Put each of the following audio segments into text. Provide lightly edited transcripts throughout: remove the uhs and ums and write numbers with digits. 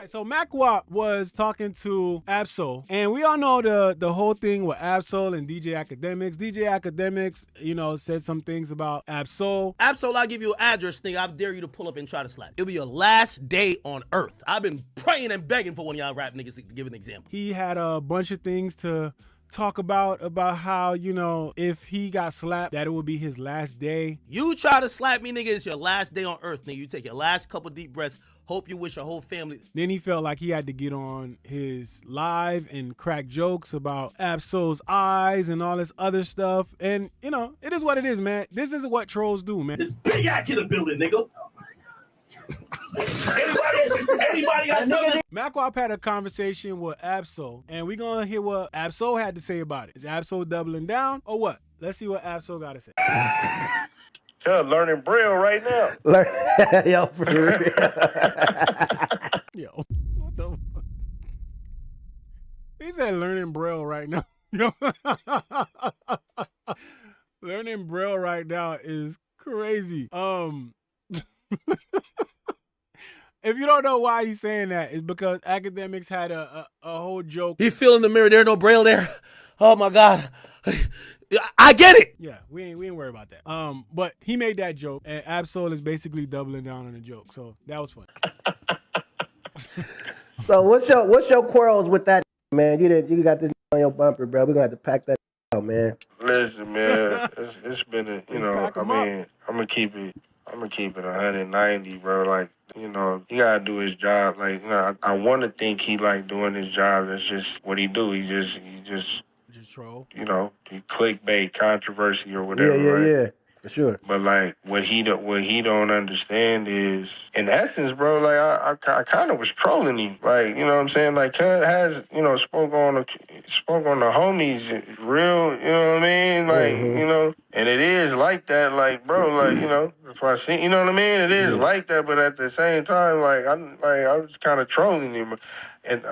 right, so Macwap was talking to Absol, and we all know the whole thing with Absol and DJ Akademiks. DJ Akademiks, you know, said some things about Absol. Absol, I'll give you an address, nigga. I dare you to pull up and try to slap. It'll be your last day on earth. I've been praying and begging for one of y'all rap niggas to give an example. He had a bunch of things to talk about how, you know, if he got slapped, that it would be his last day. You try to slap me, nigga, it's your last day on earth, nigga. You take your last couple deep breaths. Hope you wish your whole family. Then he felt like he had to get on his live and crack jokes about Absol's eyes and all this other stuff. And, you know, it is what it is, man. This is what trolls do, man. This big act in the building, nigga. Anybody got something? Macwap had a conversation with Absol, and we're going to hear what Absol had to say about it. Is Absol doubling down or what? Let's see what Absol got to say. Yeah, learning Braille right now. Yo, for real. Yo, what the fuck? He said learning Braille right now. Yo. Learning Braille right now is crazy. If you don't know why he's saying that, it's because Akademiks had a whole joke. He feel in the mirror, there's no Braille there. Oh my God. I get it. Yeah, we ain't worried about that. But he made that joke, and Absol is basically doubling down on the joke. So that was funny. So what's your quarrels with that, man? You got this on your bumper, bro. We're gonna have to pack that out, man. Listen, man, it's been a, you know, I mean, I'm gonna keep it 190, bro. Like, you know, he gotta do his job. Like, you know, I want to think he like doing his job. That's just what he do. He just troll. You know, he clickbait, controversy or whatever. Yeah, for sure. But like, what he don't understand is, in essence, bro. Like, I kind of was trolling him. Like, you know what I'm saying? Like, Cud has, you know, spoke on the homies, real. You know what I mean? Like, you know, and it is like that. Like, bro, like, you know, if I see, you know what I mean? It is like that. But at the same time, like, I was kind of trolling him, and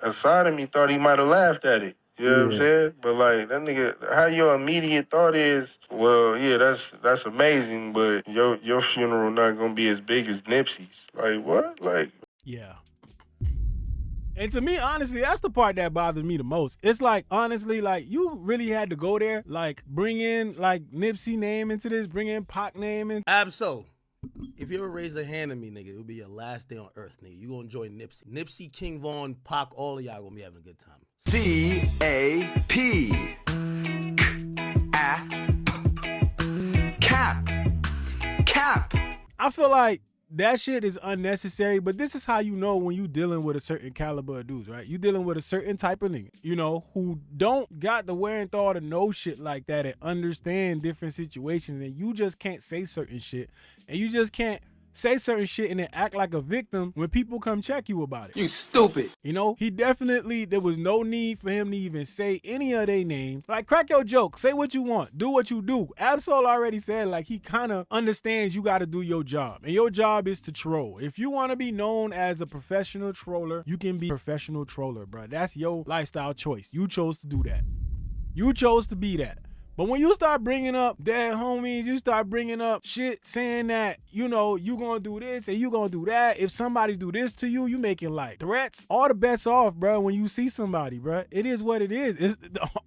a side of me thought he might have laughed at it. You know what I'm saying? But like, that nigga, how your immediate thought is, well, yeah, that's amazing, but your funeral not gonna be as big as Nipsey's. Like, what? Like, yeah. And to me, honestly, that's the part that bothers me the most. It's like, honestly, like, you really had to go there, like, bring in, like, Nipsey name into this, bring in Pac name in. Absol. If you ever raise a hand at me, nigga, it'll be your last day on earth, nigga. You gonna join Nipsey. Nipsey, King Von, Pac, all of y'all gonna be having a good time. C-A-P. Cap. I feel like that shit is unnecessary, but this is how you know when you dealing with a certain caliber of dudes, right? You dealing with a certain type of nigga, you know, who don't got the wherewithal to know shit like that and understand different situations, and you just can't say certain shit, and you just can't say certain shit and then act like a victim when people come check you about it. You stupid. You know, there was no need for him to even say any of their names. Like, crack your joke, say what you want, do what you do. Absol already said, like, he kind of understands you got to do your job, and your job is to troll. If you want to be known as a professional troller, you can be a professional troller, bro. That's your lifestyle choice. You chose to do that. You chose to be that. But when you start bringing up dead homies, you start bringing up shit saying that, you know, you gonna do this and you gonna do that. If somebody do this to you, you making like threats. All the bets off, bro, when you see somebody, bro. It is what it is.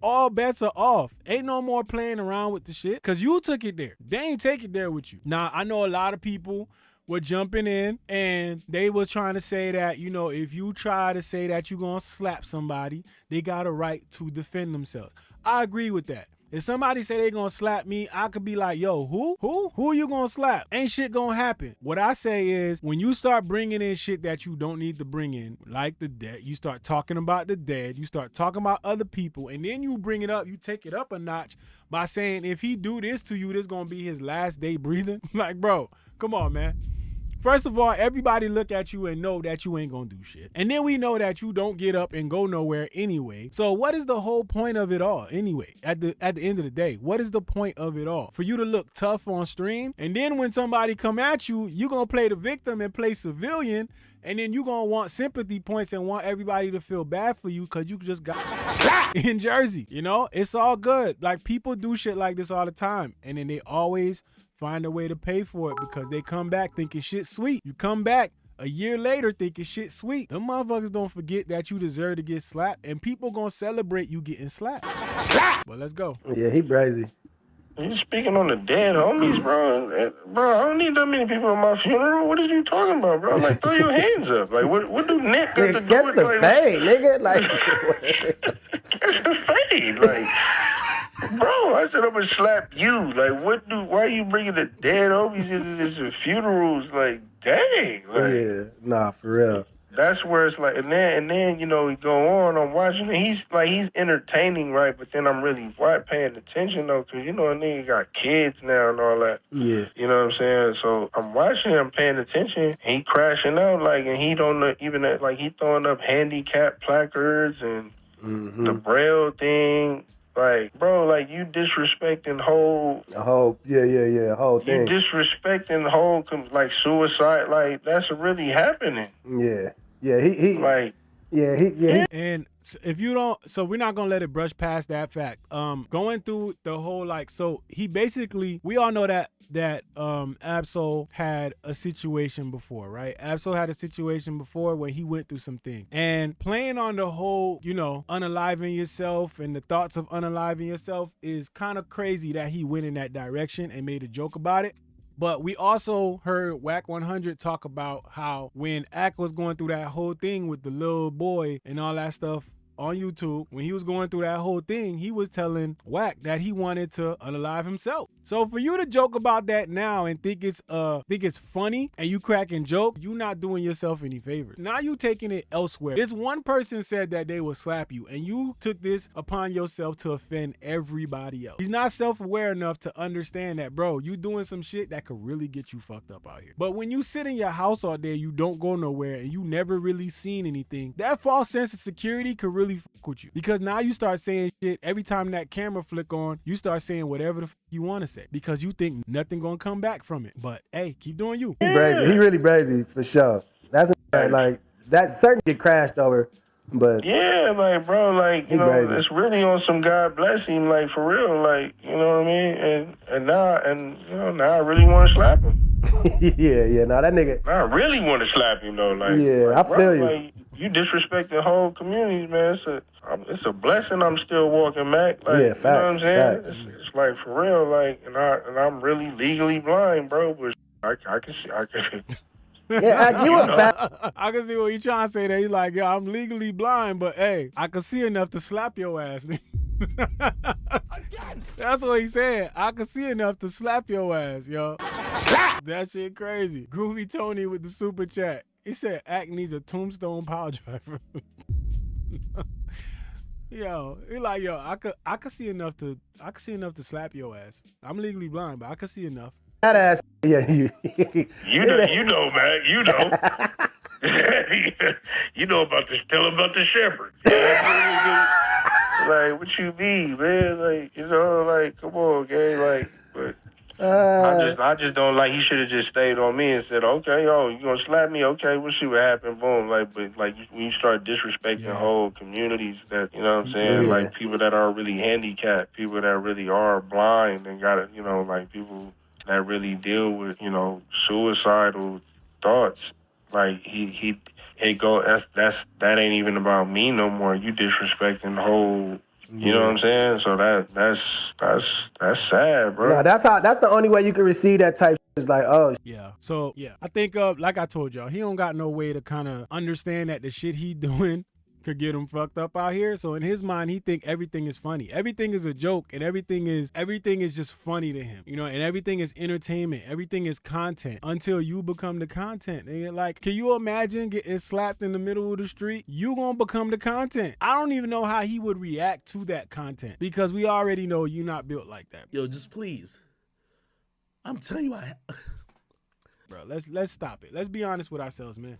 All bets are off. Ain't no more playing around with the shit, because you took it there. They ain't take it there with you. Now, I know a lot of people were jumping in and they was trying to say that, you know, if you try to say that you gonna slap somebody, they got a right to defend themselves. I agree with that. If somebody say they gonna slap me, I could be like, yo, who? Who are you gonna slap? Ain't shit gonna happen. What I say is, when you start bringing in shit that you don't need to bring in, like the dead, you start talking about the dead, you start talking about other people, and then you bring it up, you take it up a notch by saying, if he do this to you, this gonna be his last day breathing. Like, bro, come on, man. First of all, everybody look at you and know that you ain't gonna do shit. And then we know that you don't get up and go nowhere anyway. So what is the whole point of it all anyway? At the end of the day, what is the point of it all? For you to look tough on stream, and then when somebody come at you, you gonna play the victim and play civilian, and then you gonna want sympathy points and want everybody to feel bad for you because you just got in Jersey. You know, it's all good. Like, people do shit like this all the time, and then they always find a way to pay for it because they come back thinking shit sweet. You come back a year later thinking shit sweet. Them motherfuckers don't forget that you deserve to get slapped, and people gonna celebrate you getting slapped. But let's go. Yeah, he brazy. You speaking on the dead homies, bro? Bro, I don't need that many people at my funeral. What are you talking about, bro? Like, throw your hands up. Like, what do Nick got to do Catch with the like, fade, nigga. Like, catch the fade? Like, bro, I said I'm gonna slap you. Like, why are you bringing the dead homies into this funerals? Like, dang. Like, yeah, nah, for real. that's where it's like, and then you know, he go on. I'm watching it. He's entertaining, right? But then I'm really paying attention though, cause you know, a nigga got kids now and all that. Yeah. You know what I'm saying? So I'm watching him, paying attention. And he crashing out like, and he don't even like he throwing up handicap placards and the Braille thing. Like, bro, like you disrespecting whole whole thing. You disrespecting the whole like suicide. Like that's really happening. Yeah. Yeah, he like he And if you don't, so we're not gonna let it brush past that fact. Going through the whole like, so he basically, we all know that Absol had a situation before, right? Absol had a situation before when he went through some things, and playing on the whole, you know, unaliving yourself and the thoughts of unaliving yourself is kind of crazy that he went in that direction and made a joke about it. But we also heard Whack 100 talk about how when Ak was going through that whole thing with the little boy and all that stuff on YouTube, when he was going through that whole thing, he was telling Whack that he wanted to unalive himself. So for you to joke about that now and think it's funny and you cracking jokes, you not doing yourself any favors. Now you taking it elsewhere. This one person said that they would slap you, and you took this upon yourself to offend everybody else. He's not self-aware enough to understand that, bro, you doing some shit that could really get you fucked up out here. But when you sit in your house all day, you don't go nowhere, and you never really seen anything, that false sense of security could really fuck with you. Because now you start saying shit every time that camera flick on, you start saying whatever the fuck you want to say because you think nothing gonna come back from it. But hey, keep doing you. He brazy. He really brazy for sure. That's like that certainly get crashed over, but yeah, like bro, like you know, brazy. It's really on some God bless him, like for real, like you know what I mean. And now I really want to slap him. yeah. Now that nigga. I really want to slap him though, like yeah, I feel you. Like, you disrespecting whole communities, man. It's a blessing. I'm still walking back. Like, yeah, facts, you know what I'm saying? Facts. It's like for real, like, and I'm really legally blind, bro. But I can see. Yeah, you a fact. I can see what you trying to say there. He's like, yo, I'm legally blind, but hey, I can see enough to slap your ass. That's what he said. I can see enough to slap your ass, yo. Slap! That shit crazy. Groovy Tony with the super chat. He said Ak needs a tombstone power driver. Yo, he like, yo, I could see enough to slap your ass. I'm legally blind, but I could see enough. That ass, yeah, you know, man, you know. You know about this, tell about the shepherd. Like, what you mean, man? Like, you know, like, come on, gang, like, but I just don't like. He should have just stayed on me and said, "Okay, you gonna slap me? Okay, we'll see what happens." Boom. Like, but like when you start disrespecting whole communities, that you know what I'm saying, like people that are really handicapped, people that really are blind and got you know, like people that really deal with suicidal thoughts. Like that ain't even about me no more. You disrespecting the whole. You know what I'm saying? So that's sad, bro. No, that's the only way you can receive that type of is like, oh. Yeah. So yeah, I think like I told y'all, he don't got no way to kind of understand that the shit he doing could get him fucked up out here. So in his mind, he think everything is funny. Everything is a joke, and everything is just funny to him. You know, and everything is entertainment. Everything is content until you become the content. And like, can you imagine getting slapped in the middle of the street? You gonna become the content. I don't even know how he would react to that content because we already know you're not built like that. Yo, just please. I'm telling you, Bro, let's stop it. Let's be honest with ourselves, man.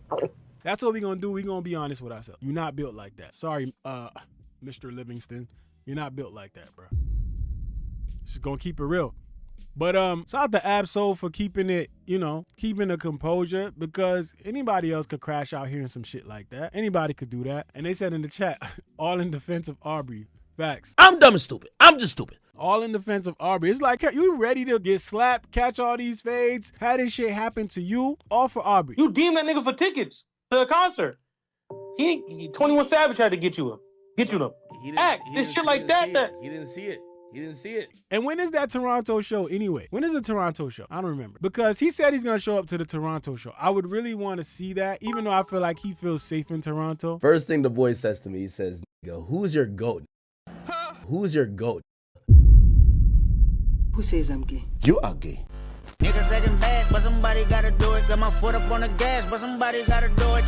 That's what we're going to do. We're going to be honest with ourselves. You're not built like that. Sorry, Mr. Livingston. You're not built like that, bro. Just going to keep it real. But shout out to Absol for keeping it, keeping the composure, because anybody else could crash out here and some shit like that. Anybody could do that. And they said in the chat, all in defense of Aubrey. Facts. I'm dumb and stupid. I'm just stupid. all in defense of Aubrey. It's like, you ready to get slapped, catch all these fades, have this shit happen to you, all for Aubrey. You deemed that nigga for tickets to a concert. He 21 Savage had to get you them. Get you them. This shit like that. He didn't see it. He didn't see it. And when is that Toronto show anyway? When is the Toronto show? I don't remember. Because he said he's going to show up to the Toronto show. I would really want to see that, even though I feel like he feels safe in Toronto. First thing the boy says to me, he says, "Nigga, who's your GOAT? Who's your GOAT?" Who says I'm gay? You are gay. Niggas acting bad, but somebody gotta do it. Got my foot up on the gas, but somebody gotta do it.